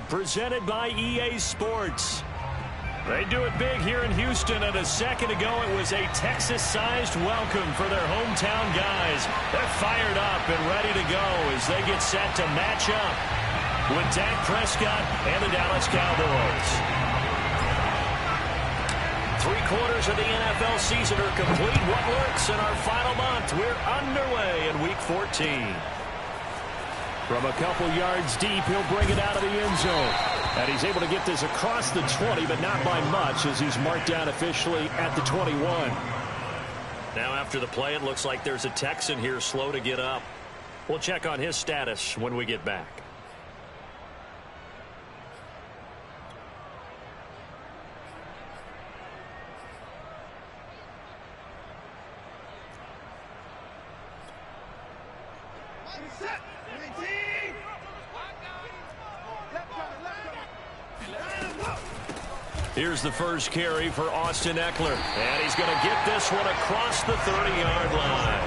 Presented by EA Sports. They do it big here in Houston, and a second ago it was a Texas-sized welcome for their hometown guys. They're fired up and ready to go as they get set to match up with Dak Prescott and the Dallas Cowboys. 3/4 of the NFL season are complete. What works in our final month? We're underway in Week 14. From a couple yards deep, he'll bring it out of the end zone. And he's able to get this across the 20, but not by much as he's marked down officially at the 21. Now after the play, it looks like there's a Texan here slow to get up. We'll check on his status when we get back. Here's the first carry for Austin Eckler. And he's going to get this one across the 30-yard line.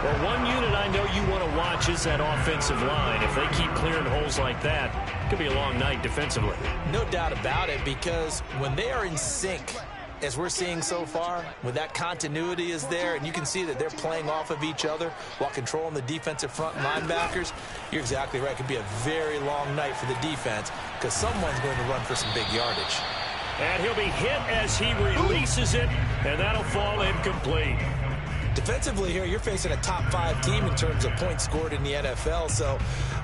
Well, one unit I know you want to watch is that offensive line. If they keep clearing holes like that, it could be a long night defensively. No doubt about it, because when they are in sync, as we're seeing so far, when that continuity is there and you can see that they're playing off of each other while controlling the defensive front linebackers, you're exactly right. It could be a very long night for the defense because someone's going to run for some big yardage. And he'll be hit as he releases it, and that'll fall incomplete. Defensively here, you're facing a top 5 team in terms of points scored in the NFL. So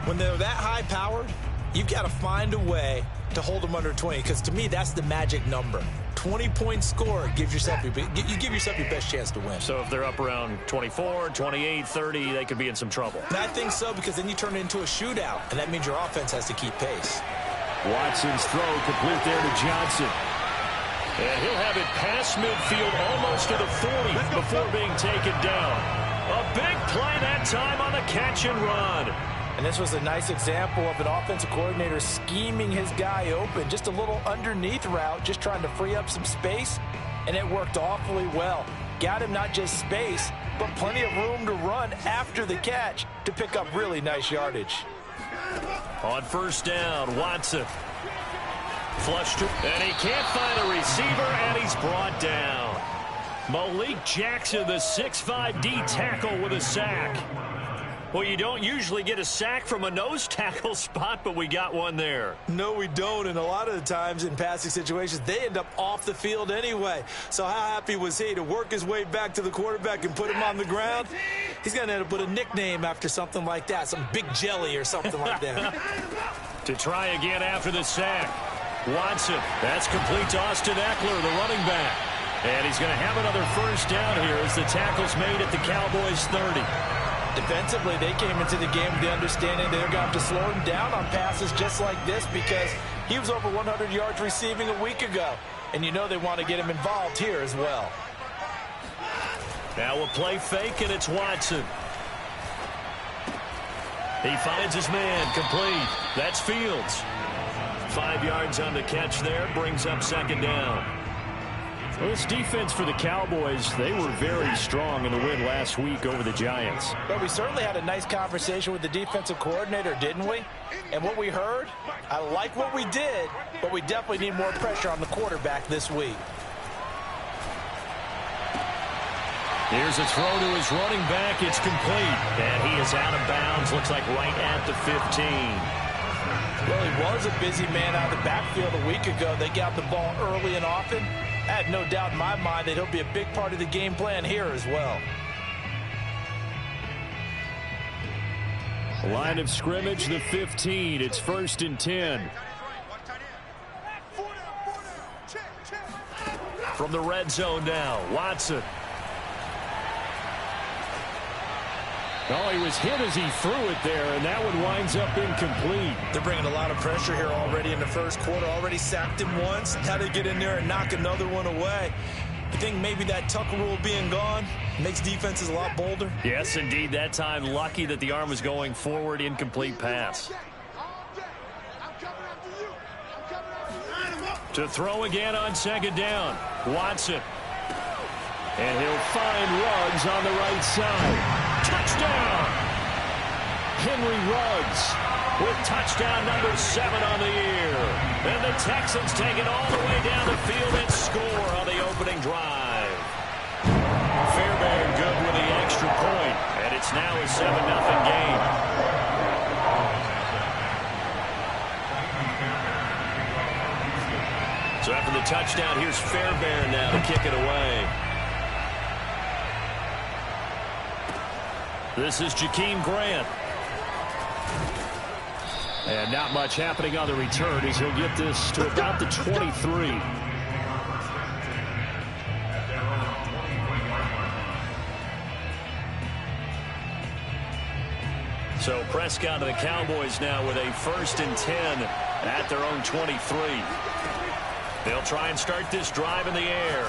when they're that high-powered, you've got to find a way to hold them under 20, because to me, that's the magic number. 20-point score gives yourself you give yourself your best chance to win. So if they're up around 24, 28, 30, they could be in some trouble. And I think so, because then you turn it into a shootout, and that means your offense has to keep pace. Watson's throw complete there to Johnson. And he'll have it past midfield almost to the 40 before being taken down. A big play that time on the catch and run. And this was a nice example of an offensive coordinator scheming his guy open. Just a little underneath route, just trying to free up some space, and it worked awfully well. Got him not just space, but plenty of room to run after the catch to pick up really nice yardage. On first down, Watson. Flushed, and he can't find a receiver, and he's brought down. Malik Jackson, the 6'5" D tackle with a sack. Well, you don't usually get a sack from a nose tackle spot, but we got one there. No, we don't, and a lot of the times in passing situations, they end up off the field anyway. So how happy was he to work his way back to the quarterback and put him on the ground? He's going to end up with a nickname after something like that, some Big Jelly or something like that. To try again after the sack. Watson, that's complete to Austin Eckler, the running back. And he's going to have another first down here as the tackle's made at the Cowboys' 30. Defensively, they came into the game with the understanding they're going to have to slow him down on passes just like this, because he was over 100 yards receiving a week ago. And you know they want to get him involved here as well. Now a play fake, and it's Watson. He finds his man, complete. That's Fields. 5 yards on the catch there, brings up second down. Well, this defense for the Cowboys, they were very strong in the win last week over the Giants. But we certainly had a nice conversation with the defensive coordinator, didn't we? And what we heard, I like what we did, but we definitely need more pressure on the quarterback this week. Here's a throw to his running back. It's complete. And he is out of bounds. Looks like right at the 15. Well, he was a busy man out of the backfield a week ago. They got the ball early and often. I have no doubt in my mind that he'll be a big part of the game plan here as well. Line of scrimmage, the 15. It's 1st and 10. From the red zone now, Watson. Oh, he was hit as he threw it there, and that one winds up incomplete. They're bringing a lot of pressure here already in the first quarter. Already sacked him once. How to get in there and knock another one away. You think maybe that Tucker rule being gone makes defenses a lot bolder? Yes, indeed. That time, lucky that the arm was going forward. Incomplete pass. To throw again on second down. Watson. And he'll find Ruggs on the right side. Touchdown! Henry Ruggs. with touchdown number 7 on the year. And the Texans take it all the way down the field and score on the opening drive. Fairbairn good with the extra point, and it's now a 7-0 game. So after the touchdown, here's Fairbairn now to kick it away. This is Jakeem Grant. And not much happening on the return as he'll get this to about the 23. So Prescott to the Cowboys now with a 1st and 10 at their own 23. They'll try and start this drive in the air.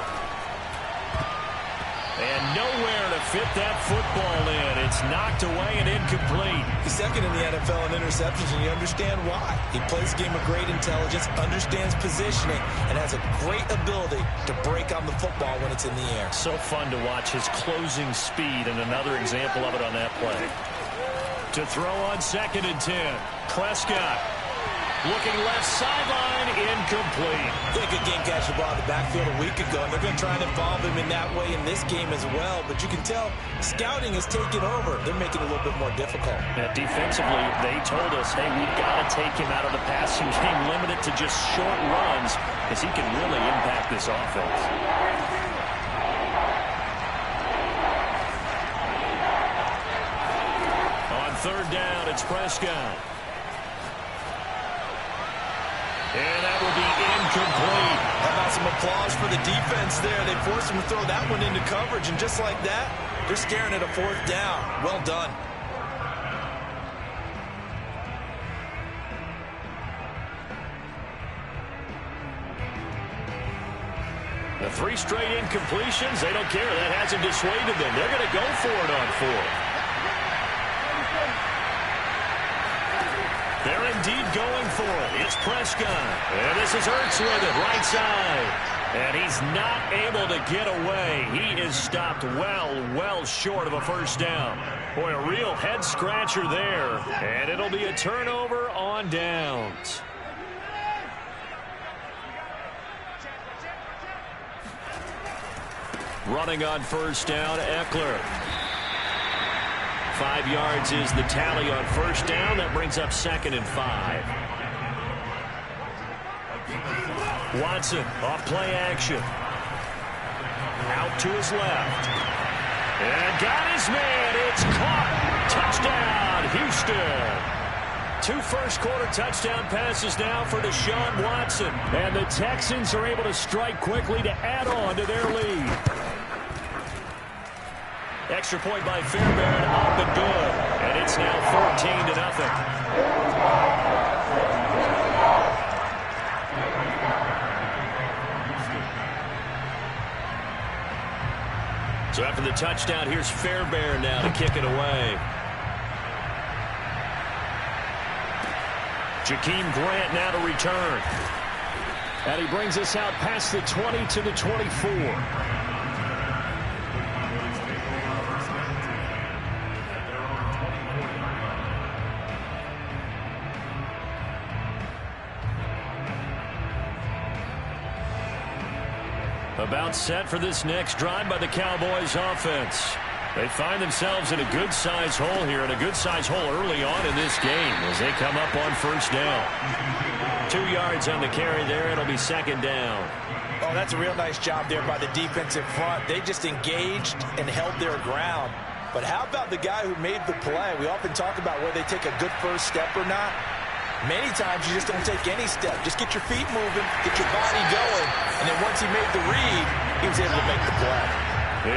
And nowhere to fit that football in. It's knocked away and incomplete. He's second in the NFL in interceptions, and you understand why. He plays a game of great intelligence, understands positioning, and has a great ability to break on the football when it's in the air. So fun to watch his closing speed, and another example of it on that play. To throw on 2nd and 10. Prescott looking left sideline, incomplete. They could game catch the ball in the backfield a week ago, and they're going to try and involve him in that way in this game as well. But you can tell scouting is taking over. They're making it a little bit more difficult. Yeah, defensively, they told us, hey, we've got to take him out of the passing game, limit it to just short runs, because he can really impact this offense. On 3rd down, it's Prescott. And that will be incomplete. How about some applause for the defense there? They forced him to throw that one into coverage, and just like that, they're scaring at a 4th down. Well done. The 3 straight incompletions, they don't care. That hasn't dissuaded them. They're going to go for it on 4th. They're indeed going for it. It's Prescott. And this is Ertz with it, right side. And he's not able to get away. He is stopped well short of a 1st down. Boy, a real head-scratcher there. And it'll be a turnover on downs. Running on 1st down, Eckler. 5 yards is the tally on 1st down. That brings up 2nd and 5. Watson off play action. Out to his left. And got his man. It's caught. Touchdown, Houston. 2 first-quarter touchdown passes now for Deshaun Watson. And the Texans are able to strike quickly to add on to their lead. Extra point by Fairbairn, up and good. And it's now 14-0. So after the touchdown, here's Fairbairn now to kick it away. Jakeem Grant now to return. And he brings us out past the 20 to the 24. About set for this next drive by the Cowboys offense. They find themselves in a good-sized hole here, and a good-sized hole early on in this game as they come up on 1st down. 2 yards on the carry there. It'll be 2nd down. Oh, that's a real nice job there by the defensive front. They just engaged and held their ground. But how about the guy who made the play? We often talk about whether they take a good first step or not. Many times you just don't take any step. Just get your feet moving, get your body going, and then once he made the read, he was able to make the play.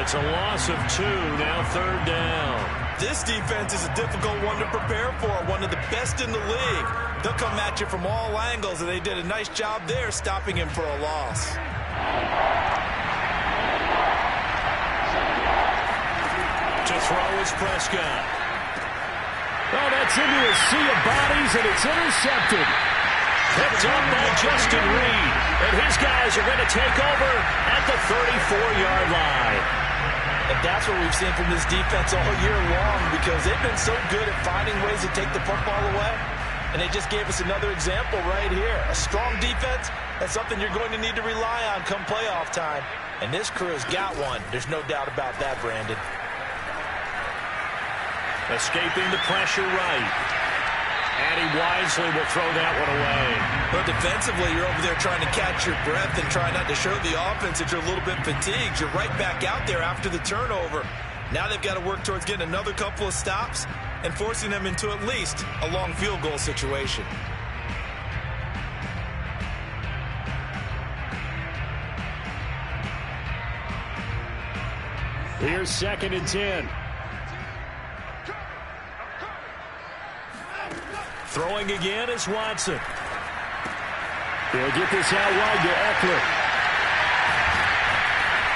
It's a loss of 2, now 3rd down. This defense is a difficult one to prepare for, one of the best in the league. They'll come at you from all angles, and they did a nice job there stopping him for a loss. To throw is Prescott. Oh, that's into a sea of bodies, and it's intercepted. Picked up by Justin Reed. And his guys are going to take over at the 34-yard line. And that's what we've seen from this defense all year long, because they've been so good at finding ways to take the football away. And they just gave us another example right here. A strong defense, that's something you're going to need to rely on come playoff time. And this crew has got one. There's no doubt about that, Brandon. Escaping the pressure right. And he wisely will throw that one away. But defensively, you're over there trying to catch your breath and try not to show the offense that you're a little bit fatigued. You're right back out there after the turnover. Now they've got to work towards getting another couple of stops and forcing them into at least a long field goal situation. Here's 2nd and 10. Throwing again is Watson. He'll get this out wide to Eckler.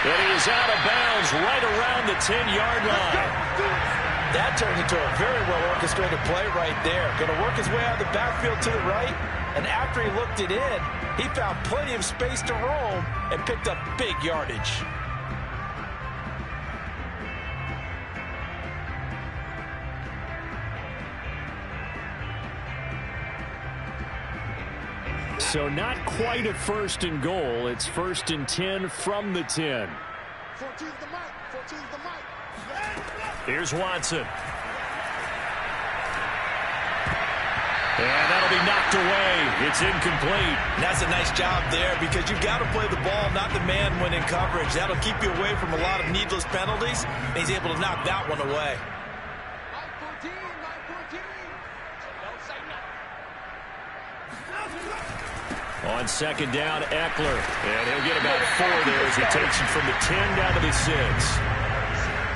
And he is out of bounds right around the 10-yard line. That turned into a very well-orchestrated play right there. Going to work his way out of the backfield to the right. And after he looked it in, he found plenty of space to roam and picked up big yardage. So not quite a 1st and goal. It's 1st and 10 from the 10. 14's the mic. 14's the mic. Here's Watson. And that'll be knocked away. It's incomplete. And that's a nice job there because you've got to play the ball, not the man when in coverage. That'll keep you away from a lot of needless penalties. And he's able to knock that one away. Mic 14, mic 14. Don't say nothing. On 2nd down, Eckler. And he'll get about 4 there as he takes it from the 10 down to the 6.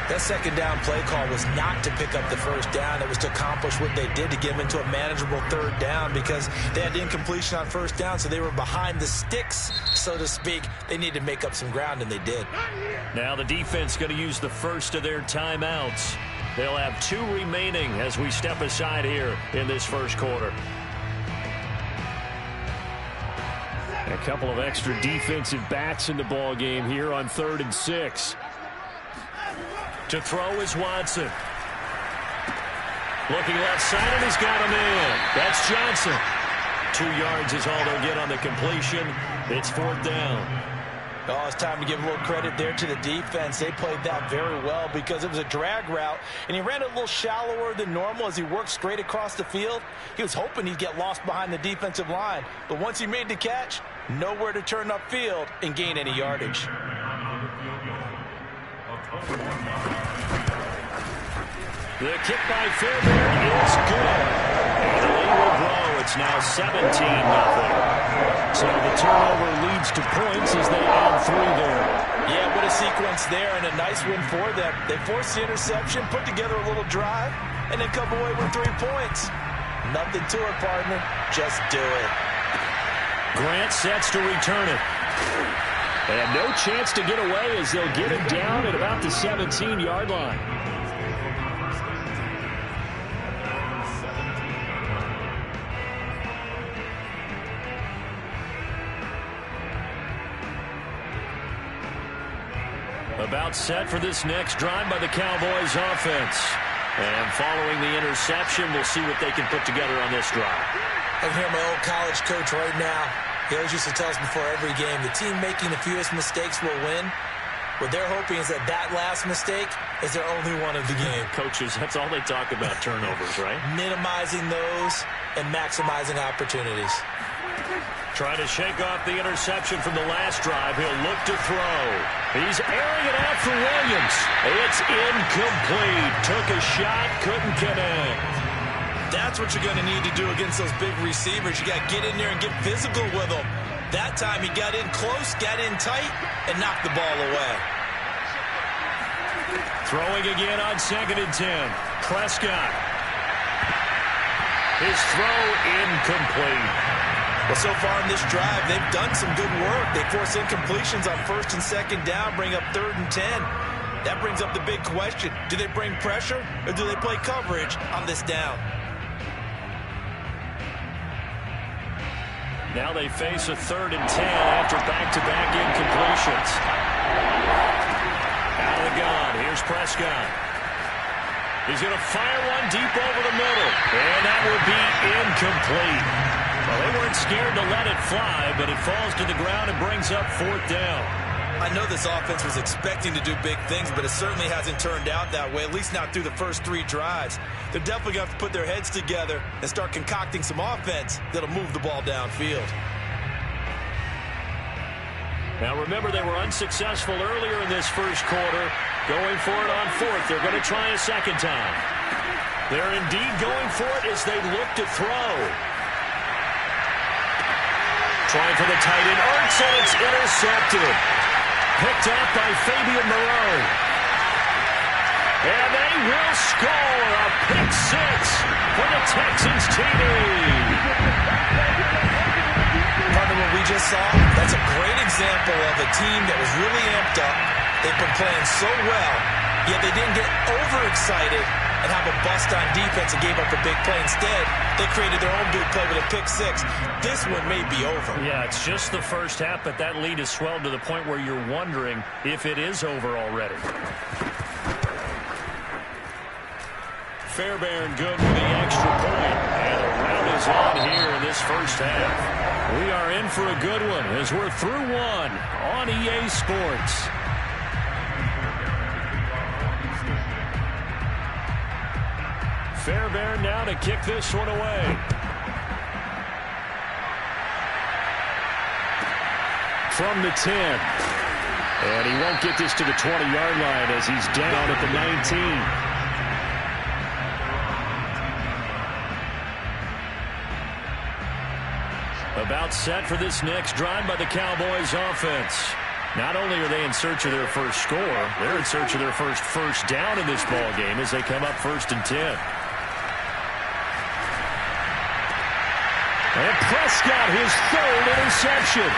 That 2nd down play call was not to pick up the 1st down. It was to accomplish what they did to get them into a manageable 3rd down because they had incompletion on 1st down, so they were behind the sticks, so to speak. They needed to make up some ground, and they did. Now the defense going to use the first of their timeouts. They'll have 2 remaining as we step aside here in this 1st quarter. A couple of extra defensive backs in the ball game here on 3rd and 6. To throw is Watson. Looking left side, and he's got him in. That's Johnson. 2 yards is all they'll get on the completion. It's 4th down. Oh, it's time to give a little credit there to the defense. They played that very well because it was a drag route, and he ran it a little shallower than normal as he worked straight across the field. He was hoping he'd get lost behind the defensive line, but once he made the catch, nowhere to turn upfield and gain any yardage. The kick by Fairbairn is good. And the lead will grow. It's now 17-0. So the turnover leads to points as they add 3 there. Yeah, what a sequence there and a nice win for them. They forced the interception, put together a little drive, and then come away with 3 points. Nothing to it, partner. Just do it. Grant sets to return it. And no chance to get away as they'll get him down at about the 17-yard line. About set for this next drive by the Cowboys offense. And following the interception, we'll see what they can put together on this drive. I can hear my old college coach right now. He always used to tell us before every game, the team making the fewest mistakes will win. What they're hoping is that last mistake is their only one of the game. Coaches, that's all they talk about, turnovers, right? Minimizing those and maximizing opportunities. Trying to shake off the interception from the last drive. He'll look to throw. He's airing it out for Williams. It's incomplete. Took a shot, couldn't connect. That's what you're going to need to do against those big receivers. You got to get in there and get physical with them. That time he got in close, got in tight, and knocked the ball away. Throwing again on 2nd and 10. Prescott. His throw incomplete. Well, so far in this drive, they've done some good work. They force incompletions on 1st and 2nd down, bring up 3rd and 10. That brings up the big question. Do they bring pressure or do they play coverage on this down? Now they face a 3rd and 10 after back-to-back incompletions. Out of the gun. Here's Prescott. He's going to fire one deep over the middle. And that will be incomplete. Well, they weren't scared to let it fly, but it falls to the ground and brings up 4th down. I know this offense was expecting to do big things, but it certainly hasn't turned out that way, at least not through the first 3 drives. They're definitely going to have to put their heads together and start concocting some offense that'll move the ball downfield. Now, remember, they were unsuccessful earlier in this first quarter. Going for it on 4th. They're going to try a second time. They're indeed going for it as they look to throw. Trying for the tight end. Ertz, and it's intercepted. Picked up by Fabian Moreau. And they will score a pick 6 for the Texans TD. Partner, what we just saw, that's a great example of a team that was really amped up. They've been playing so well, yet they didn't get overexcited and have a bust on defense and gave up a big play. Instead, they created their own big play with a pick 6. This one may be over. Yeah, it's just the first half, but that lead has swelled to the point where you're wondering if it is over already. Fairbairn good with the extra point. And the round is on here in this first half. We are in for a good one as we're through one on EA Sports. Fairbairn now to kick this one away. From the 10. And he won't get this to the 20-yard line as he's down at the 19. About set for this next drive by the Cowboys offense. Not only are they in search of their first score, they're in search of their first down in this ball game as they come up 1st and 10. And Prescott, his 3rd interception.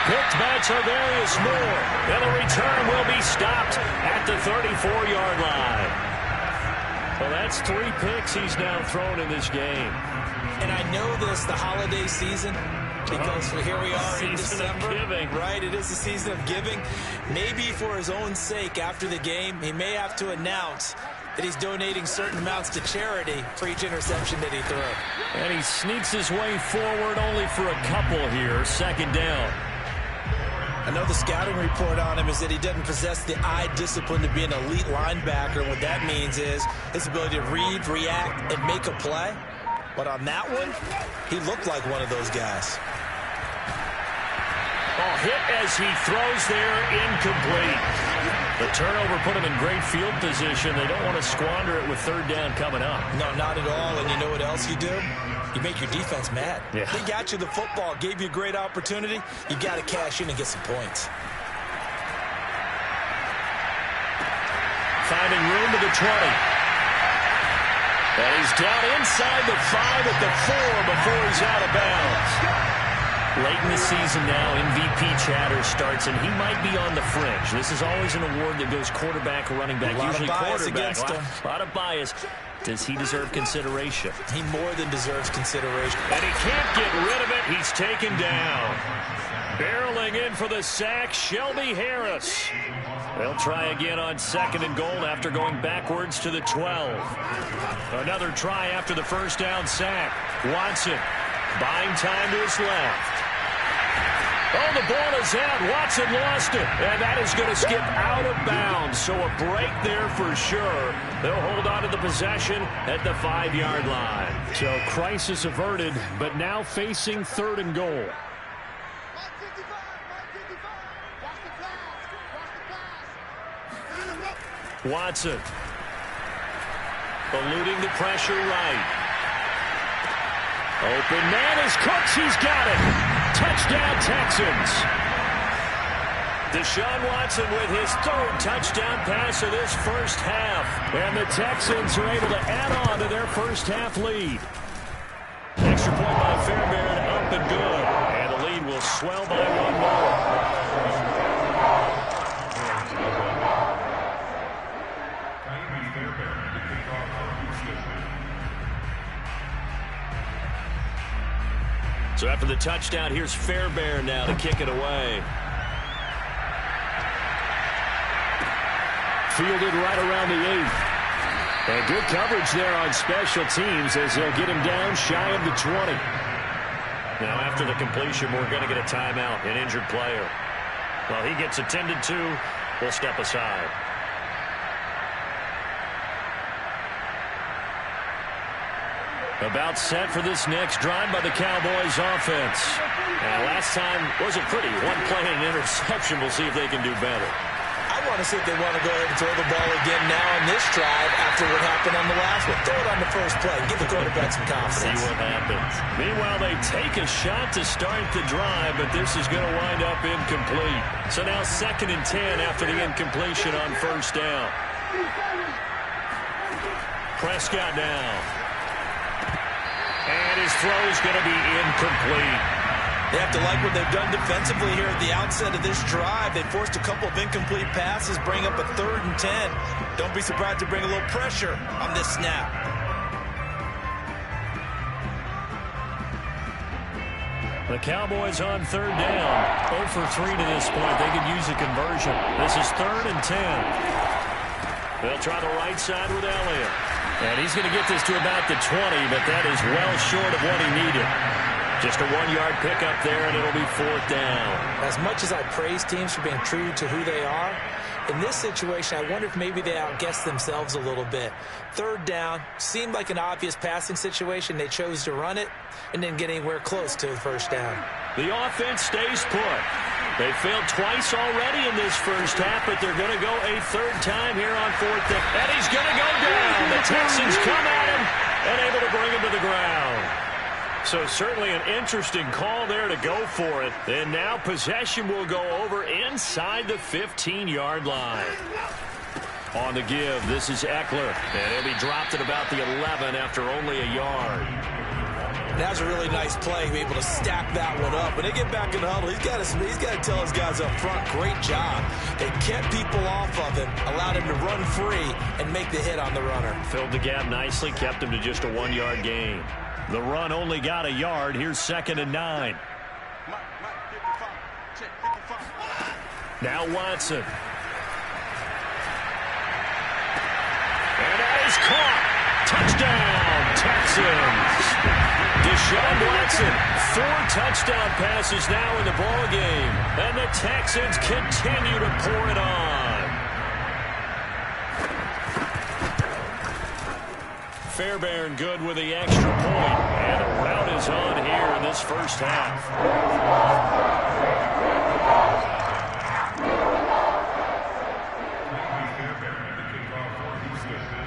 Picked by Tarvarius Moore. And the return will be stopped at the 34-yard line. Well, that's 3 picks he's now thrown in this game. And I know this, the holiday season, because here we are in December. Right, it is the season of giving. Maybe for his own sake after the game, he may have to announce that he's donating certain amounts to charity for each interception that he threw. And he sneaks his way forward only for a couple here. 2nd down. I know the scouting report on him is that he doesn't possess the eye discipline to be an elite linebacker. What that means is his ability to read, react, and make a play. But on that one, he looked like one of those guys. Oh, hit as he throws there, incomplete. The turnover put him in great field position. They don't want to squander it with 3rd down coming up. No, not at all. And you know what else you do? You make your defense mad. Yeah. They got you the football, gave you a great opportunity. You got to cash in and get some points. Finding room to the 20. And he's down inside the 5 at the 4 before he's out of bounds. Late in the season now, MVP chatter starts, and he might be on the fringe. This is always an award that goes quarterback or running back. Usually quarterback. A lot of bias. Does he deserve consideration? He more than deserves consideration. And he can't get rid of it. He's taken down. Barreling in for the sack, Shelby Harris. They'll try again on 2nd and goal after going backwards to the 12. Another try after the first down sack. Watson buying time to his left. Oh, the ball is out. Watson lost it. And that is going to skip out of bounds. So a break there for sure. They'll hold on to the possession at the 5-yard line. So crisis averted, but now facing 3rd and goal. Watson eluding the pressure right. Open man is Cooks. He's got it. Touchdown Texans. Deshaun Watson with his 3rd touchdown pass of this first half. And the Texans are able to add on to their first half lead. Extra point by Fairbairn, up and good. And the lead will swell by 1 more. So after the touchdown, here's Fairbairn now to kick it away. Fielded right around the 8. And good coverage there on special teams as they'll get him down shy of the 20. Now after the completion, we're going to get a timeout, an injured player. Well, he gets attended to. We'll step aside. About set for this next drive by the Cowboys offense. Now, last time wasn't pretty. One play and an interception. We'll see if they can do better. I want to see if they want to go ahead and throw the ball again now on this drive after what happened on the last one. Throw it on the first play. Give the quarterback some confidence. See what happens. Meanwhile, they take a shot to start the drive, but this is going to wind up incomplete. So now 2nd and 10 after the incompletion on first down. Prescott now. And his throw is going to be incomplete. They have to like what they've done defensively here at the outset of this drive. They forced a couple of incomplete passes, bring up a 3rd and 10. Don't be surprised to bring a little pressure on this snap. The Cowboys on 3rd down. 0 for 3 to this point. They could use a conversion. This is 3rd and 10. They'll try the right side with Elliott. And he's going to get this to about the 20, but that is well short of what he needed. Just a 1-yard pickup there, and it'll be 4th down. As much as I praise teams for being true to who they are, in this situation, I wonder if maybe they outguessed themselves a little bit. 3rd down seemed like an obvious passing situation. They chose to run it and didn't get anywhere close to the 1st down. The offense stays put. They failed twice already in this first half, but they're going to go a 3rd time here on 4th down. And he's going to go down. The Texans come at him and able to bring him to the ground. So certainly an interesting call there to go for it. And now possession will go over inside the 15-yard line. On the give, this is Eckler. And he'll be dropped at about the 11 after only a yard. That was a really nice play, be able to stack that one up. When they get back in the huddle, he's got to tell his guys up front, great job. They kept people off of him, allowed him to run free and make the hit on the runner. Filled the gap nicely, kept him to just a 1-yard gain. The run only got a yard. Here's 2nd and 9. Now Watson. And that is caught. Touchdown, Texans. Deshaun Watson, 4 touchdown passes now in the ball game. And the Texans continue to pour it on. Fairbairn good with the extra point. And the rout is on here in this first half.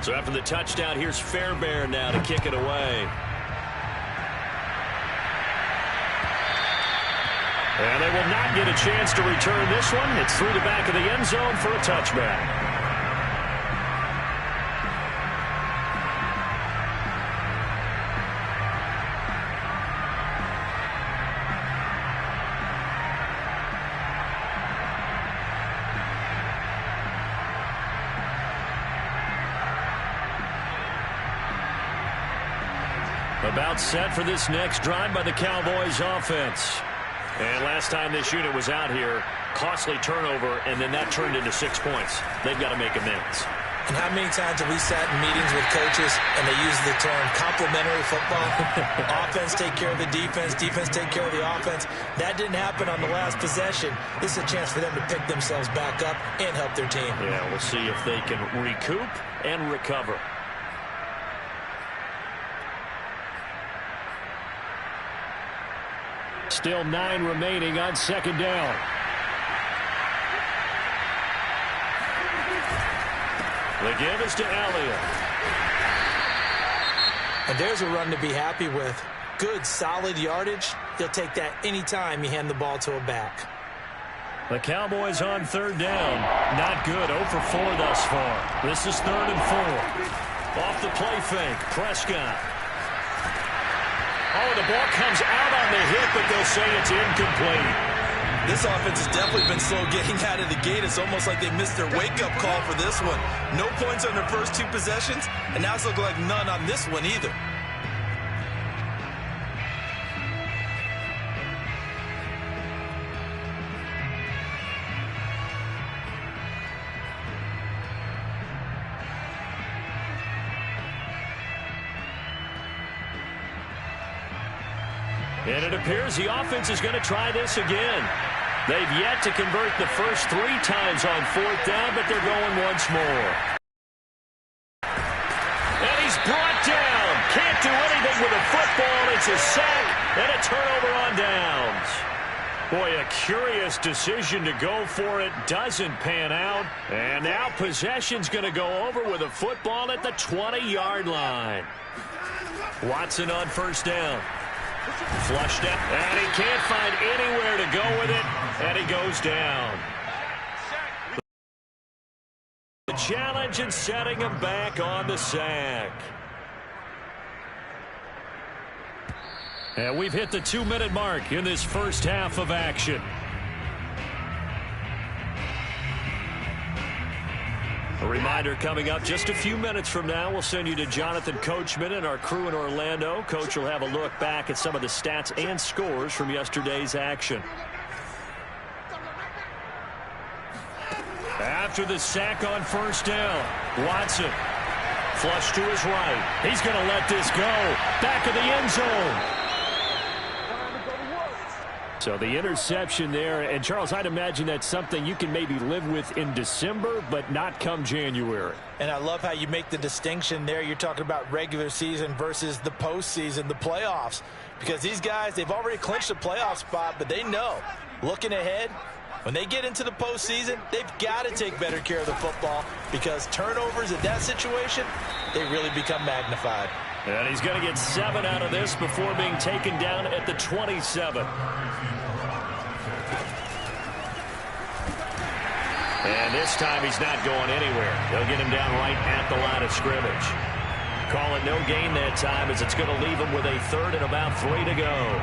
So after the touchdown, here's Fairbairn now to kick it away. And they will not get a chance to return this one. It's through the back of the end zone for a touchback. About set for this next drive by the Cowboys offense. And last time this unit was out here, costly turnover, and then that turned into 6 points. They've got to make amends. And how many times have we sat in meetings with coaches and they use the term complementary football? Offense take care of the defense, defense take care of the offense. That didn't happen on the last possession. This is a chance for them to pick themselves back up and help their team. Yeah, we'll see if they can recoup and recover. Still 9 remaining on 2nd down. The give is to Elliott. And there's a run to be happy with. Good, solid yardage. You'll take that anytime you hand the ball to a back. The Cowboys on 3rd down. Not good. 0 for 4 thus far. This is 3rd and 4. Off the play fake. Prescott. Oh, the ball comes out on the hit, but they'll say it's incomplete. This offense has definitely been slow getting out of the gate. It's almost like they missed their wake-up call for this one. No points on their first 2 possessions, and now it's looking like none on this one either. And it appears the offense is going to try this again. They've yet to convert the first 3 times on 4th down, but they're going once more. And he's brought down. Can't do anything with a football. It's a sack and a turnover on downs. Boy, a curious decision to go for it. Doesn't pan out. And now possession's going to go over with a football at the 20-yard line. Watson on 1st down. Flushed out. And he can't find anywhere to go with it. And he goes down. The challenge and setting him back on the sack. And we've hit the 2-minute mark in this first half of action. A reminder coming up just a few minutes from now. We'll send you to Jonathan Coachman and our crew in Orlando. Coach will have a look back at some of the stats and scores from yesterday's action. After the sack on 1st down, Watson flush to his right. He's going to let this go. Back of the end zone. So the interception there, and Charles, I'd imagine that's something you can maybe live with in December, but not come January. And I love how you make the distinction there. You're talking about regular season versus the postseason, the playoffs. Because these guys, they've already clinched a playoff spot, but they know, looking ahead, when they get into the postseason, they've got to take better care of the football because turnovers in that situation, they really become magnified. And he's going to get 7 out of this before being taken down at the 27. And this time he's not going anywhere. They'll get him down right at the line of scrimmage. Call it no gain that time as it's going to leave him with a 3rd and about 3 to go.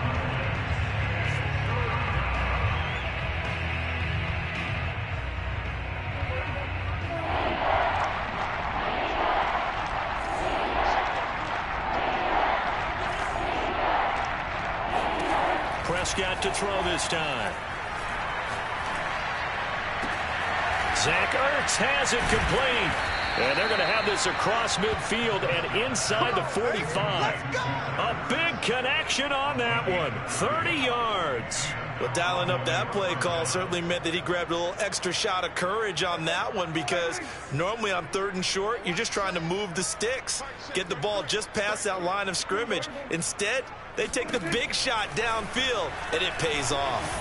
Prescott to throw this time. Zach Ertz has it complete. And they're going to have this across midfield and inside the 45. A big connection on that one. 30 yards. Well, dialing up that play call certainly meant that he grabbed a little extra shot of courage on that one because normally on 3rd and short, you're just trying to move the sticks, get the ball just past that line of scrimmage. Instead, they take the big shot downfield, and it pays off.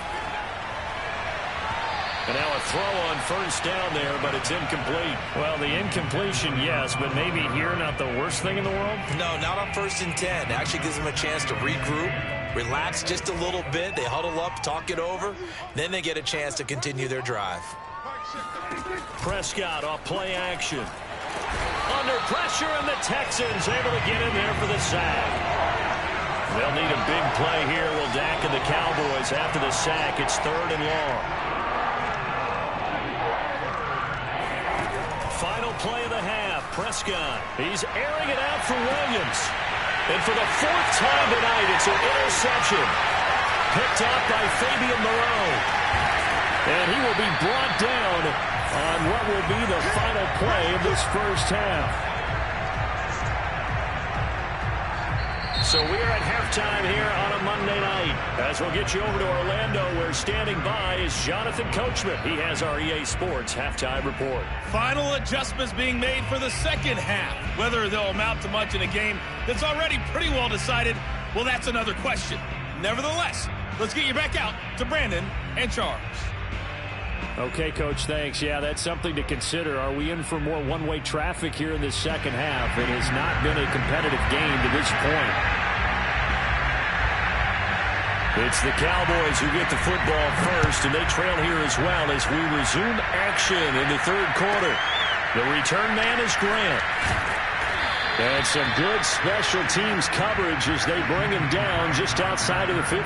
And now a throw on 1st down there, but it's incomplete. Well, the incompletion, yes, but maybe here not the worst thing in the world? No, not on 1st and 10. It actually gives them a chance to regroup, relax just a little bit. They huddle up, talk it over. Then they get a chance to continue their drive. Prescott off play action. Under pressure, and the Texans able to get in there for the sack. They'll need a big play here. Will Dak and the Cowboys after the sack. It's 3rd and long. Final play of the half. Prescott. He's airing it out for Williams. And for the 4th time tonight, it's an interception. Picked up by Fabian Moreau. And he will be brought down on what will be the final play of this first half. So we're at halftime here on a Monday night. As we'll get you over to Orlando, where standing by is Jonathan Coachman. He has our EA Sports halftime report. Final adjustments being made for the second half. Whether they'll amount to much in a game that's already pretty well decided, well, that's another question. Nevertheless, let's get you back out to Brandon and Charles. Okay, Coach, thanks. Yeah, that's something to consider. Are we in for more one-way traffic here in this second half? It has not been a competitive game to this point. It's the Cowboys who get the football first, and they trail here as well as we resume action in the 3rd quarter. The return man is Grant. And some good special teams coverage as they bring him down just outside of the 15.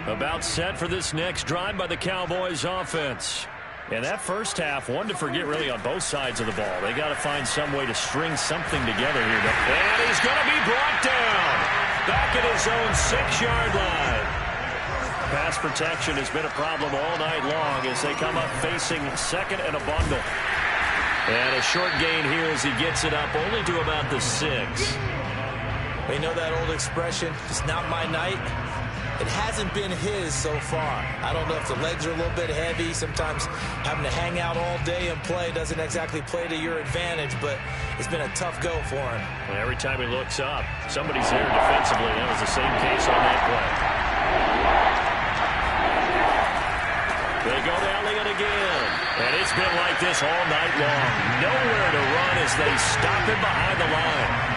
About set for this next drive by the Cowboys offense. And that first half, one to forget really on both sides of the ball. They got to find some way to string something together here. And he's going to be brought down back at his own 6-yard line. Pass protection has been a problem all night long as they come up facing 2nd and a bundle. And a short gain here as he gets it up only to about the 6. You know that old expression, it's not my night? It hasn't been his so far. I don't know if the legs are a little bit heavy. Sometimes having to hang out all day and play doesn't exactly play to your advantage, but it's been a tough go for him. And every time he looks up, somebody's there defensively. That was the same case on that play. They go to Elliott again. And it's been like this all night long. Nowhere to run as they stop him behind the line.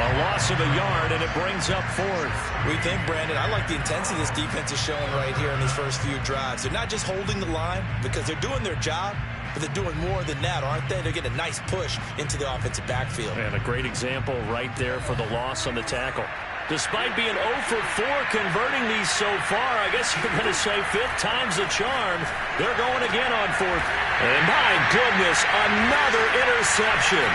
A loss of a yard, and it brings up 4th. We think, Brandon, I like the intensity this defense is showing right here in these first few drives. They're not just holding the line because they're doing their job, but they're doing more than that, aren't they? They're getting a nice push into the offensive backfield. And a great example right there for the loss on the tackle. Despite being 0 for 4 converting these so far, I guess you're going to say 5th time's the charm. They're going again on 4th. And my goodness, another interception.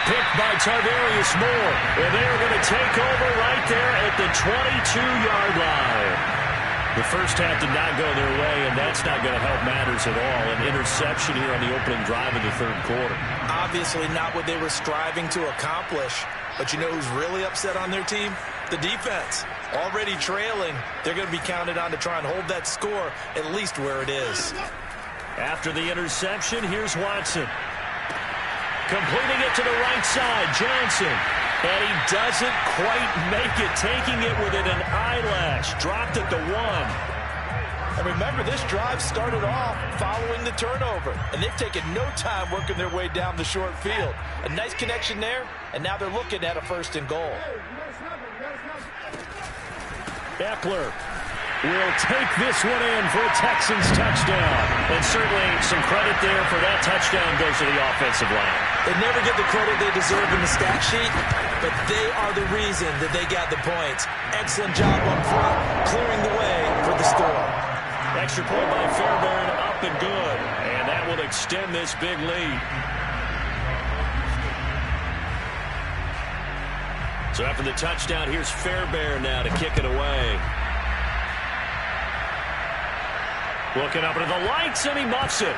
Picked by Tarvarius Moore. And they are going to take over right there at the 22-yard line. The first half did not go their way, and that's not going to help matters at all. An interception here on the opening drive of the third quarter. Obviously not what they were striving to accomplish. But you know who's really upset on their team? The defense. Already trailing. They're going to be counted on to try and hold that score at least where it is. After the interception, here's Watson. Completing it to the right side, Johnson. And he doesn't quite make it, taking it within an eyelash. Dropped at the 1. And remember, this drive started off following the turnover. And they've taken no time working their way down the short field. A nice connection there, and now they're looking at a 1st and goal. Eckler will take this one in for a Texans touchdown. And certainly some credit there for that touchdown goes to the offensive line. They never get the credit they deserve in the stat sheet, but they are the reason that they got the points. Excellent job up front, clearing the way for the score. Extra point by Fairbairn, up and good. And that will extend this big lead. So after the touchdown, here's Fairbairn now to kick it away. Looking up into the lights, and he muffs it.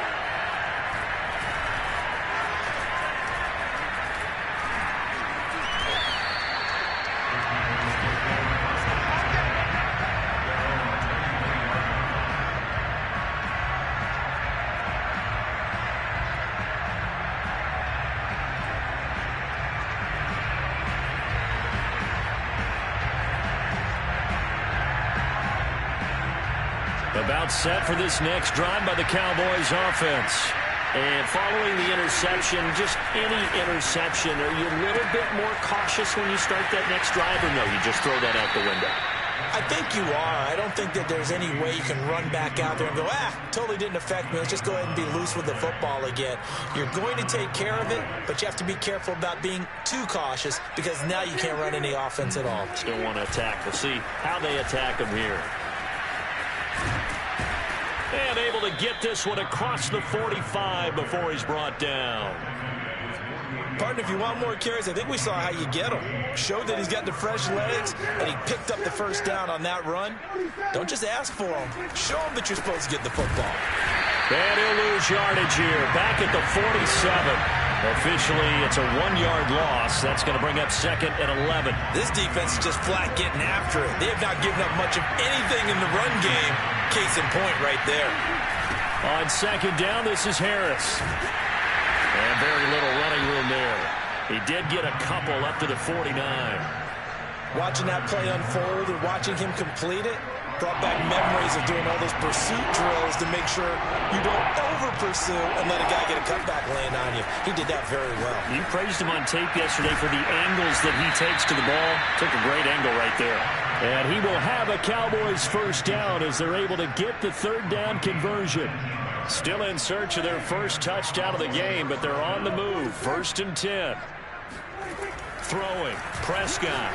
About set for this next drive by the Cowboys offense. And following the interception, just any interception, are you a little bit more cautious when you start that next drive, or no, you just throw that out the window? I think you are. I don't think that there's any way you can run back out there and go, totally didn't affect me. Let's just go ahead and be loose with the football again. You're going to take care of it, but you have to be careful about being too cautious because now you can't run any offense at all. Still want to attack. We'll see how they attack him here. And able to get this one across the 45 before he's brought down. Partner, if you want more carries, I think we saw how you get him. Showed that he's got the fresh legs, and he picked up the first down on that run. Don't just ask for him. Show him that you're supposed to get the football. And he'll lose yardage here. Back at the 47. Officially, it's a 1-yard loss. That's going to bring up 2nd and 11. This defense is just flat getting after it. They have not given up much of anything in the run game. Case in point right there. On 2nd down, this is Harris. And very little running room there. He did get a couple up to the 49. Watching that play unfold and watching him complete it brought back memories of doing all those pursuit drills to make sure you don't over-pursue and let a guy get a cutback land on you. He did that very well. You praised him on tape yesterday for the angles that he takes to the ball. Took a great angle right there. And he will have a Cowboys first down as they're able to get the 3rd down conversion. Still in search of their first touchdown of the game, but they're on the move. 1st and 10. Throwing. Prescott.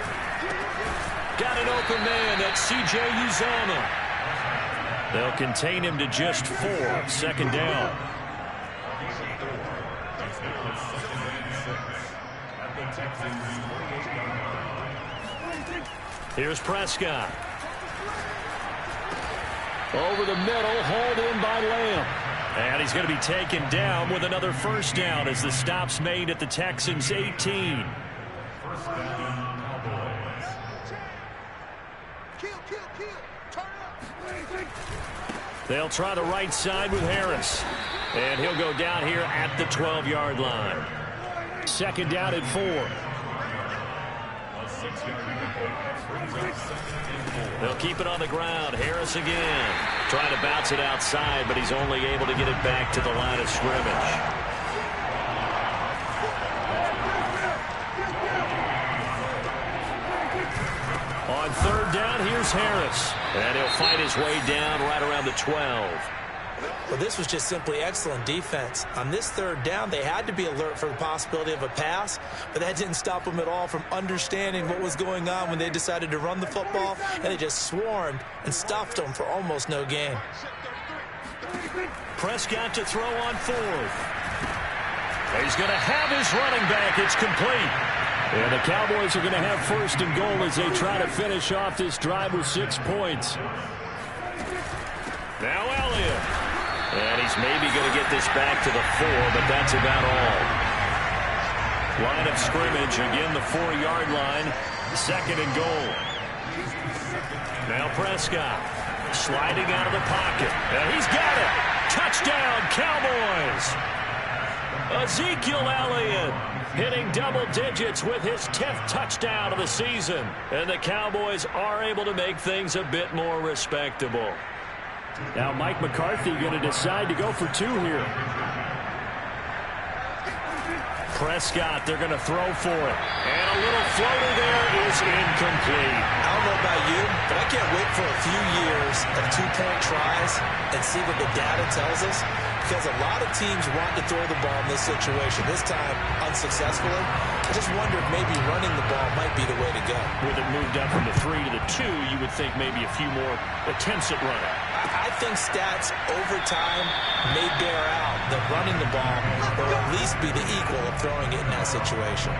Got an open man. That's C.J. Uzomah. They'll contain him to just 4. 2nd down. Here's Prescott. Over the middle, hauled in by Lamb. And he's going to be taken down with another first down as the stop's made at the Texans' 18. First down, Cowboys. Kill. Turn up. They'll try the right side with Harris. And he'll go down here at the 12-yard line. Second down at 4. They'll keep it on the ground. Harris again. Trying to bounce it outside, but he's only able to get it back to the line of scrimmage. On third down, here's Harris. And he'll fight his way down right around the 12. Well, this was just simply excellent defense. On this third down, they had to be alert for the possibility of a pass, but that didn't stop them at all from understanding what was going on when they decided to run the football, and they just swarmed and stuffed them for almost no gain. Prescott to throw on fourth. He's going to have his running back. It's complete. And the Cowboys are going to have first and goal as they try to finish off this drive with 6 points. Now Elliott. And he's maybe going to get this back to the 4, but that's about all. Line of scrimmage, again the 4-yard line. Second and goal. Now Prescott sliding out of the pocket. And he's got it. Touchdown, Cowboys. Ezekiel Elliott hitting double digits with his 10th touchdown of the season. And the Cowboys are able to make things a bit more respectable. Now Mike McCarthy going to decide to go for 2 here. Prescott, they're going to throw for it. And a little floater there is incomplete. I don't know about you, but I can't wait for a few years of 2-point tries and see what the data tells us, because a lot of teams want to throw the ball in this situation. This time, unsuccessfully. I just wonder if maybe running the ball might be the way to go. With it moved up from the 3 to the 2, you would think maybe a few more attempts at running. I think stats over time may bear out that running the ball will at least be the equal of throwing it in that situation.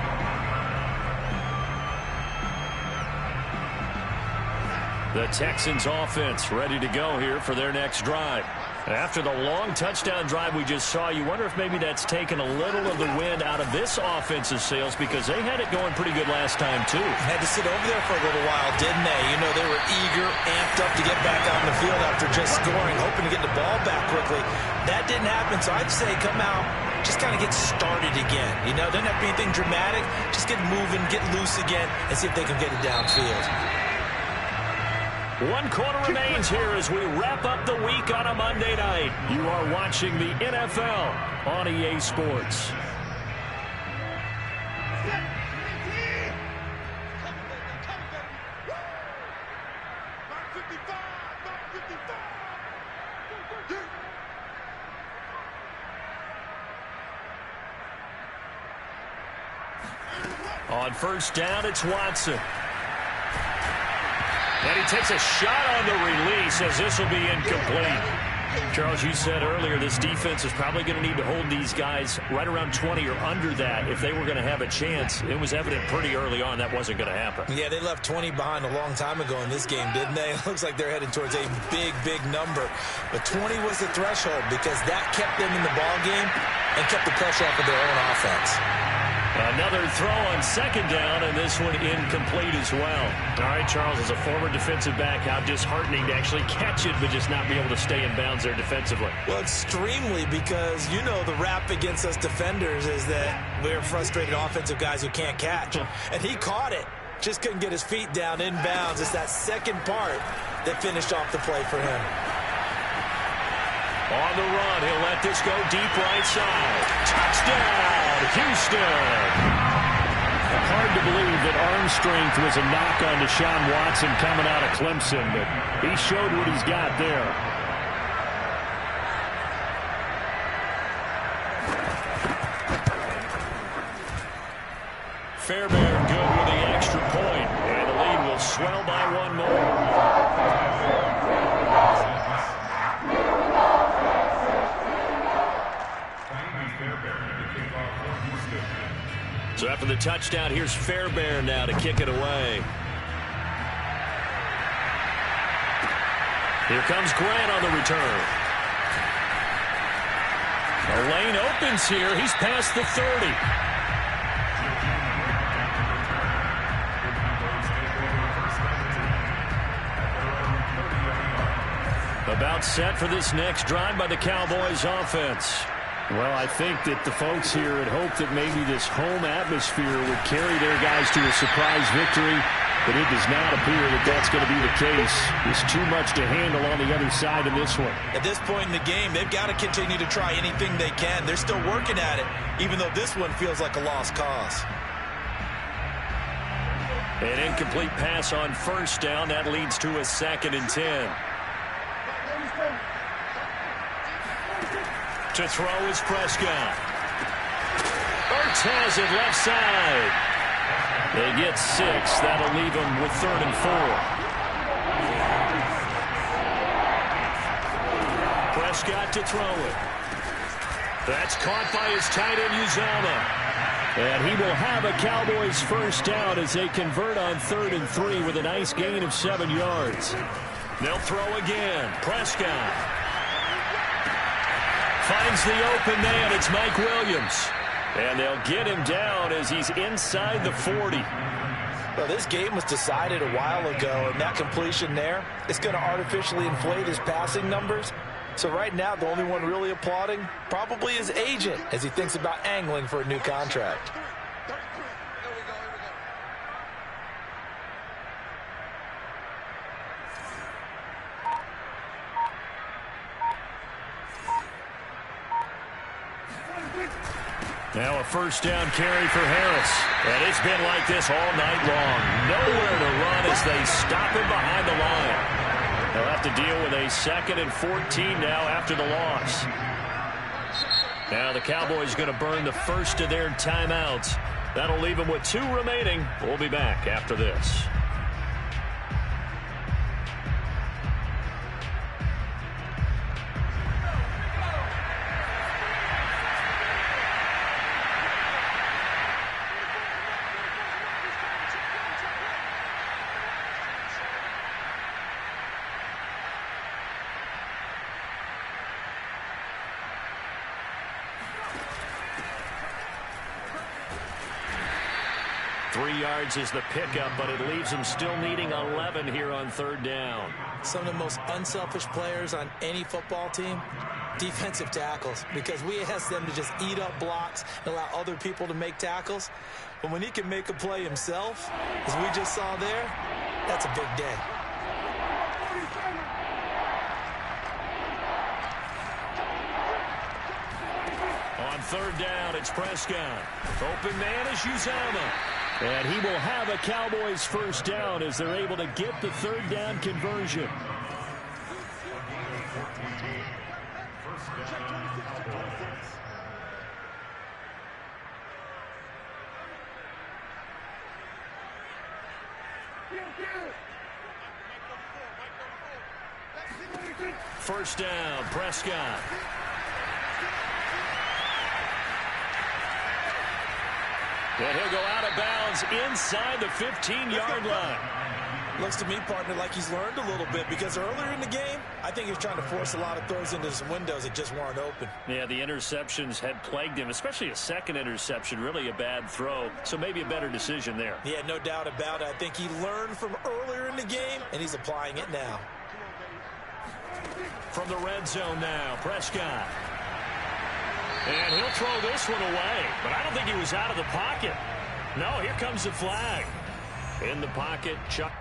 The Texans offense ready to go here for their next drive. After the long touchdown drive we just saw, you wonder if maybe that's taken a little of the wind out of this offensive sails, because they had it going pretty good last time too. Had to sit over there for a little while, didn't they? You know, they were eager, amped up to get back on the field after just scoring, hoping to get the ball back quickly. That didn't happen, so I'd say come out, just kind of get started again. You know, doesn't have to be anything dramatic. Just get moving, get loose again, and see if they can get it downfield. 1 quarter remains here as we wrap up the week on a Monday night. You are watching the NFL on EA Sports. On first down, it's Watson. And he takes a shot on the release as this will be incomplete. Charles, you said earlier this defense is probably going to need to hold these guys right around 20 or under that if they were going to have a chance. It was evident pretty early on that wasn't going to happen. Yeah, they left 20 behind a long time ago in this game, didn't they? It looks like they're headed towards a big number. But 20 was the threshold because that kept them in the ball game and kept the pressure off of their own offense. Another throw on second down, and this one incomplete as well. All right, Charles, as a former defensive back, how disheartening to actually catch it but just not be able to stay in bounds there defensively. Well, extremely, because you know the rap against us defenders is that we're frustrated offensive guys who can't catch. And he caught it. Just couldn't get his feet down in bounds. It's that second part that finished off the play for him. On the run, he'll let this go deep right side. Touchdown, Houston! Hard to believe that arm strength was a knock on Deshaun Watson coming out of Clemson, but he showed what he's got there. Fairbairn good with the extra point, and the lead will swell by 1 more. So after the touchdown, here's Fairbairn now to kick it away. Here comes Grant on the return. The lane opens here. He's past the 30. About set for this next drive by the Cowboys offense. Well, I think that the folks here had hoped that maybe this home atmosphere would carry their guys to a surprise victory, but it does not appear that that's going to be the case. There's too much to handle on the other side in this one. At this point in the game, they've got to continue to try anything they can. They're still working at it, even though this one feels like a lost cause. An incomplete pass on first down. That leads to a 2nd and 10. To throw is Prescott. Ertz has it left side. They get 6. That'll leave them with 3rd and 4. Prescott to throw it. That's caught by his tight end, Uzomah. And he will have a Cowboys first down as they convert on 3rd and 3 with a nice gain of 7 yards. They'll throw again. Prescott finds the open man. It's Mike Williams. And they'll get him down as he's inside the 40. Well, this game was decided a while ago, and that completion there, it's going to artificially inflate his passing numbers. So right now, the only one really applauding probably his agent as he thinks about angling for a new contract. Now a first down carry for Harris. And it's been like this all night long. Nowhere to run as they stop him behind the line. They'll have to deal with a 2nd and 14 now after the loss. Now the Cowboys going to burn the first of their timeouts. That'll leave them with 2 remaining. We'll be back after this. Is the pickup, but it leaves him still needing 11 here on 3rd down. Some of the most unselfish players on any football team, defensive tackles, because we ask them to just eat up blocks and allow other people to make tackles. But when he can make a play himself, as we just saw there, that's a big day. On 3rd down, it's Prescott. Open man is Uzomah. And he will have a Cowboys first down as they're able to get the 3rd down conversion. First down, Prescott. And he'll go out of bounds inside the 15-yard line. Looks to me, partner, like he's learned a little bit, because earlier in the game, I think he was trying to force a lot of throws into some windows that just weren't open. Yeah, the interceptions had plagued him, especially a second interception, really a bad throw. So maybe a better decision there. Yeah, no doubt about it. I think he learned from earlier in the game, and he's applying it now. From the red zone now, Prescott. And he'll throw this one away, but I don't think he was out of the pocket. No, here comes the flag. In the pocket, Chuck.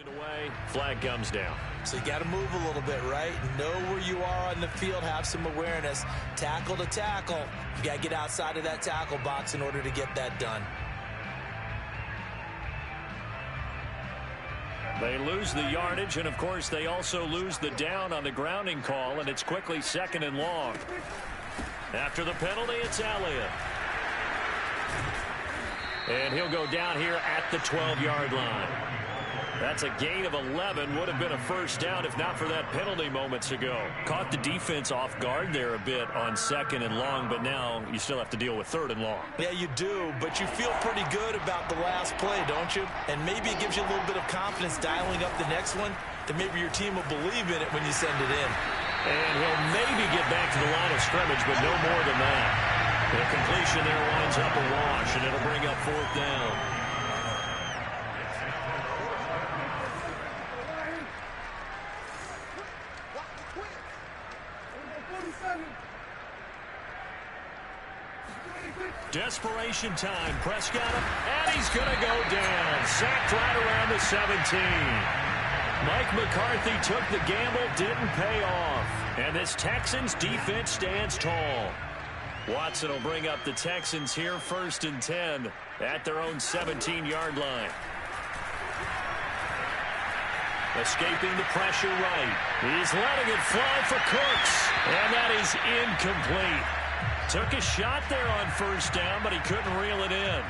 Away, flag comes down. So you got to move a little bit, right? Know where you are on the field, have some awareness. Tackle to tackle. You got to get outside of that tackle box in order to get that done. They lose the yardage, and of course they also lose the down on the grounding call, and it's quickly 2nd and long. After the penalty, it's Elliott. And he'll go down here at the 12-yard line. That's a gain of 11. Would have been a first down if not for that penalty moments ago. Caught the defense off guard there a bit on 2nd and long, but now you still have to deal with 3rd and long. Yeah, you do, but you feel pretty good about the last play, don't you? And maybe it gives you a little bit of confidence dialing up the next one, that maybe your team will believe in it when you send it in. And he'll maybe get back to the line of scrimmage, but no more than that. The completion there winds up a wash, and it'll bring up 4th down. Desperation time. Prescott, and he's going to go down. Sacked right around the 17. Mike McCarthy took the gamble, didn't pay off. And this Texans defense stands tall. Watson will bring up the Texans here, 1st and 10 at their own 17-yard line. Escaping the pressure right. He's letting it fly for Cooks, and that is incomplete. Took a shot there on 1st down, but he couldn't reel it in.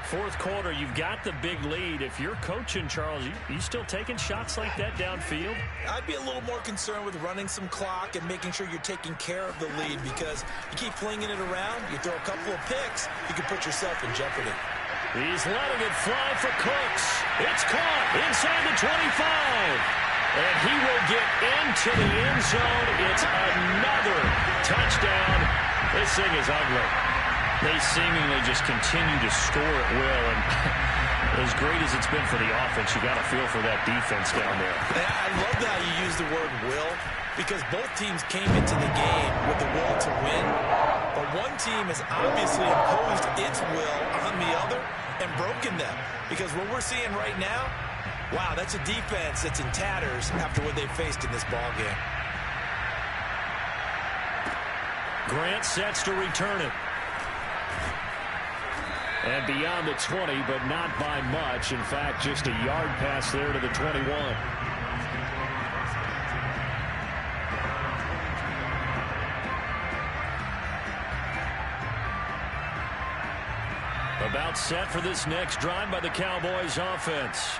4th quarter, you've got the big lead. If you're coaching, Charles, you still taking shots like that downfield? I'd be a little more concerned with running some clock and making sure you're taking care of the lead, because you keep flinging it around, you throw a couple of picks, you can put yourself in jeopardy. He's letting it fly for Cooks. It's caught inside the 25. And he will get into the end zone. It's another touchdown. This thing is ugly. They seemingly just continue to score at will. And as great as it's been for the offense, you got to feel for that defense down there. I love how you use the word will, because both teams came into the game with the will to win. But one team has obviously imposed its will on the other and broken them. Because what we're seeing right now, wow, that's a defense that's in tatters after what they faced in this ballgame. Grant sets to return it. And beyond the 20, but not by much. In fact, just a yard pass there to the 21. About set for this next drive by the Cowboys offense.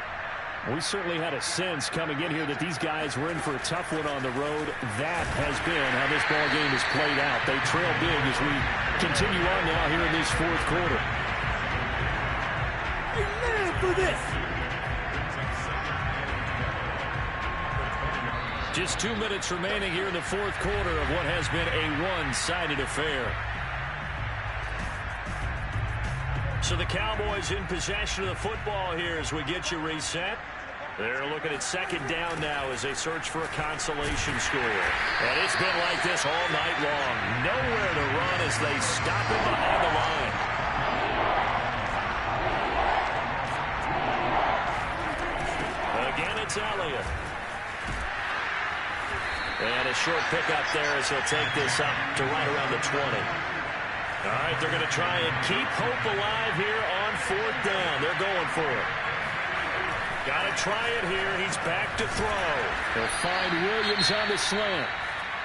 We certainly had a sense coming in here that these guys were in for a tough one on the road. That has been how this ball game has played out. They trail big as we continue on now here in this 4th quarter. They live for this. Just 2 minutes remaining here in the 4th quarter of what has been a one-sided affair. So the Cowboys in possession of the football here as we get you reset. They're looking at 2nd down now as they search for a consolation score. And it's been like this all night long. Nowhere to run as they stop him behind the line. Again, it's Elliott. And a short pickup there as he'll take this up to right around the 20. All right, they're going to try and keep hope alive here on 4th down. They're going for it. Got to try it here. He's back to throw. They'll find Williams on the slant.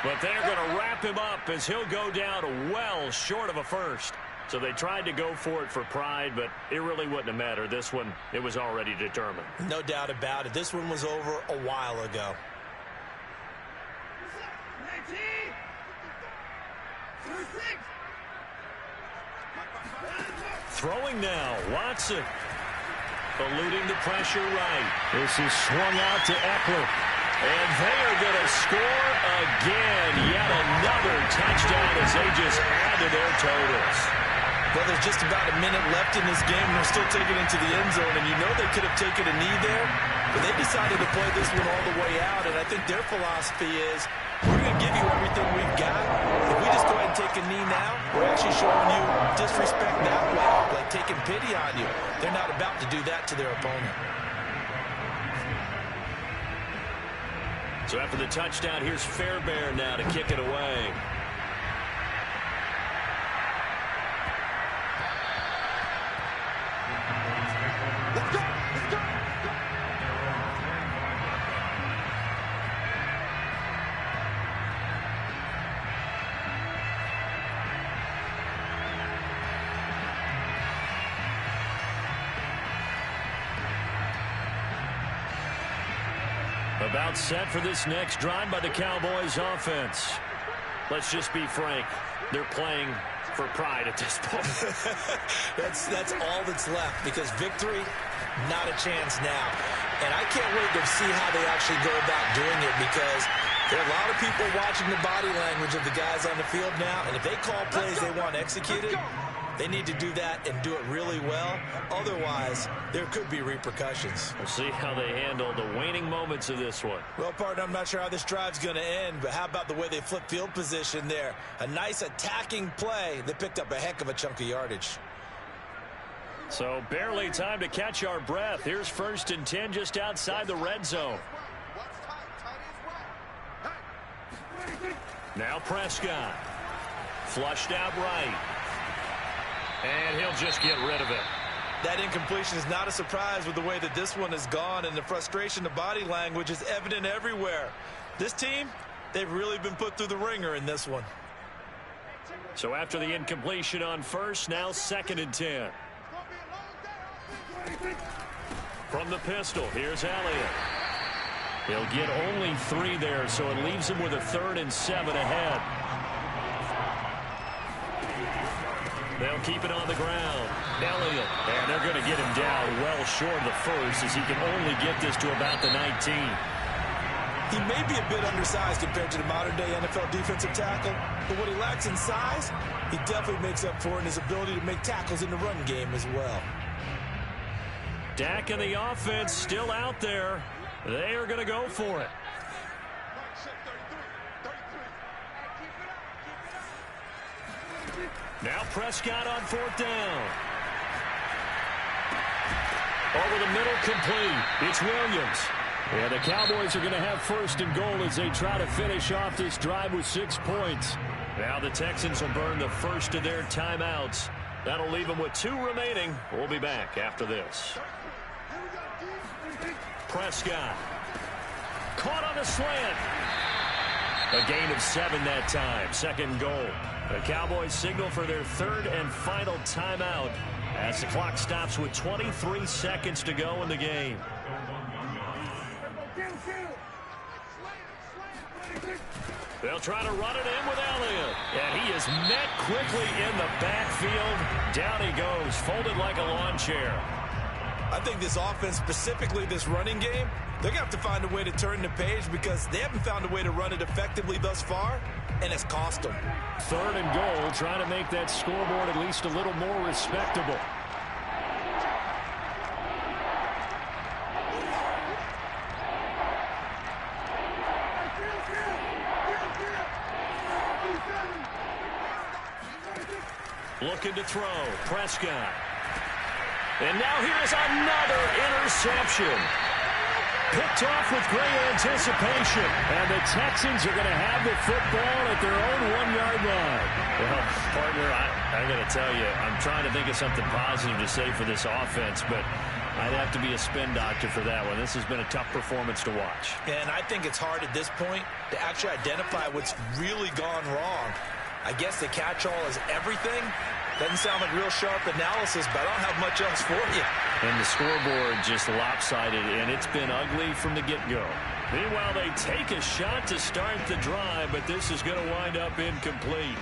But they're going to wrap him up as he'll go down well short of a first. So they tried to go for it for pride, but it really wouldn't have mattered. This one, it was already determined. No doubt about it. This one was over a while ago. Throwing now, Watson. Eluding the pressure right. This is swung out to Eckler. And they are going to score again. Yet another touchdown as they just add to their totals. Well, there's just about a minute left in this game, and they're still taking it into the end zone. And you know they could have taken a knee there, but they decided to play this one all the way out. And I think their philosophy is, we're going to give you everything we've got. If we just go ahead and take a knee now, we're actually showing you disrespect that way, like taking pity on you. They're not about to do that to their opponent. So after the touchdown, here's Fairbairn now to kick it away. Let's go! Let's go! About set for this next drive by the Cowboys offense. Let's just be frank. They're playing for pride at this point. That's all that's left, because victory, not a chance now. And I can't wait to see how they actually go about doing it, because there are a lot of people watching the body language of the guys on the field now, and if they call plays they want executed, they need to do that and do it really well. Otherwise, there could be repercussions. We'll see how they handle the waning moments of this one. Well, partner, I'm not sure how this drive's going to end, but how about the way they flip field position there? A nice attacking play. They picked up a heck of a chunk of yardage. So barely time to catch our breath. Here's 1st and 10 just outside the red zone. Now Prescott. Flushed out right. And he'll just get rid of it. That incompletion is not a surprise with the way that this one has gone, and the frustration of body language is evident everywhere. This team, they've really been put through the ringer in this one. So after the incompletion on 1st, now 2nd and 10. From the pistol, here's Elliott. He'll get only 3 there, so it leaves him with a 3rd and 7 ahead. They'll keep it on the ground. Elliott. And they're going to get him down well short of the 1st, as he can only get this to about the 19. He may be a bit undersized compared to the modern-day NFL defensive tackle, but what he lacks in size, he definitely makes up for in his ability to make tackles in the run game as well. Dak and the offense still out there. They are going to go for it. Now Prescott on 4th down. Over the middle, complete. It's Williams. And the Cowboys are going to have 1st and goal as they try to finish off this drive with 6 points. Now the Texans will burn the 1st of their timeouts. That'll leave them with 2 remaining. We'll be back after this. Prescott. Caught on the slant. A gain of 7 that time. 2nd goal. The Cowboys signal for their 3rd and final timeout as the clock stops with 23 seconds to go in the game. They'll try to run it in with Elliott. And he is met quickly in the backfield. Down he goes, folded like a lawn chair. I think this offense, specifically this running game, they're going to have to find a way to turn the page, because they haven't found a way to run it effectively thus far, and it's cost them. 3rd and goal, trying to make that scoreboard at least a little more respectable. Looking to throw. Prescott. And now here's another interception. Picked off with great anticipation. And the Texans are going to have the football at their own 1-yard line. Well, partner, I got to tell you, I'm trying to think of something positive to say for this offense, but I'd have to be a spin doctor for that one. This has been a tough performance to watch. And I think it's hard at this point to actually identify what's really gone wrong. I guess the catch-all is everything. Doesn't sound like real sharp analysis, but I don't have much else for you. And the scoreboard just lopsided, and it's been ugly from the get-go. Meanwhile, they take a shot to start the drive, but this is going to wind up incomplete.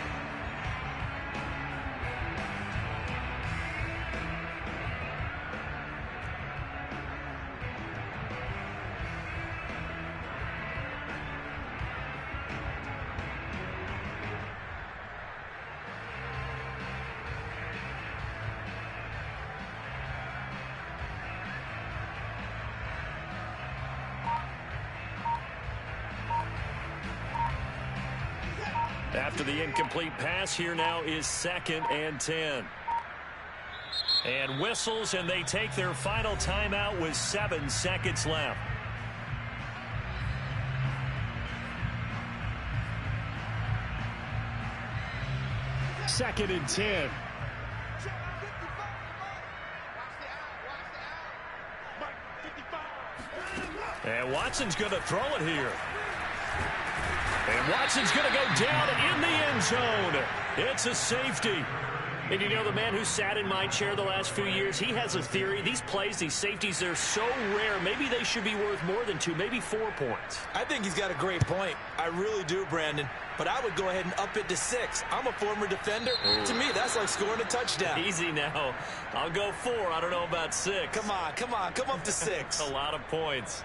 After the incomplete pass, here now is 2nd and 10. And whistles, and they take their final timeout with 7 seconds left. 2nd and 10. And Watson's going to throw it here. And Watson's going to go down in the end zone. It's a safety. And you know, the man who sat in my chair the last few years, he has a theory. These plays, these safeties, they're so rare. Maybe they should be worth more than 2, maybe 4 points. I think he's got a great point. I really do, Brandon. But I would go ahead and up it to 6. I'm a former defender. Ooh. To me, that's like scoring a touchdown. Easy now. I'll go 4. I don't know about 6. Come on. Come up to 6. A lot of points.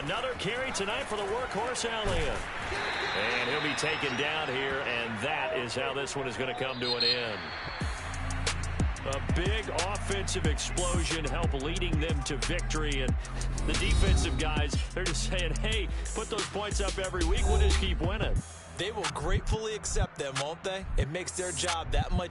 Another carry tonight for the workhorse, Elliott. And he'll be taken down here, and that is how this one is going to come to an end. A big offensive explosion help leading them to victory, and the defensive guys, they're just saying, hey, put those points up every week, we'll just keep winning. They will gratefully accept them, won't they? It makes their job that much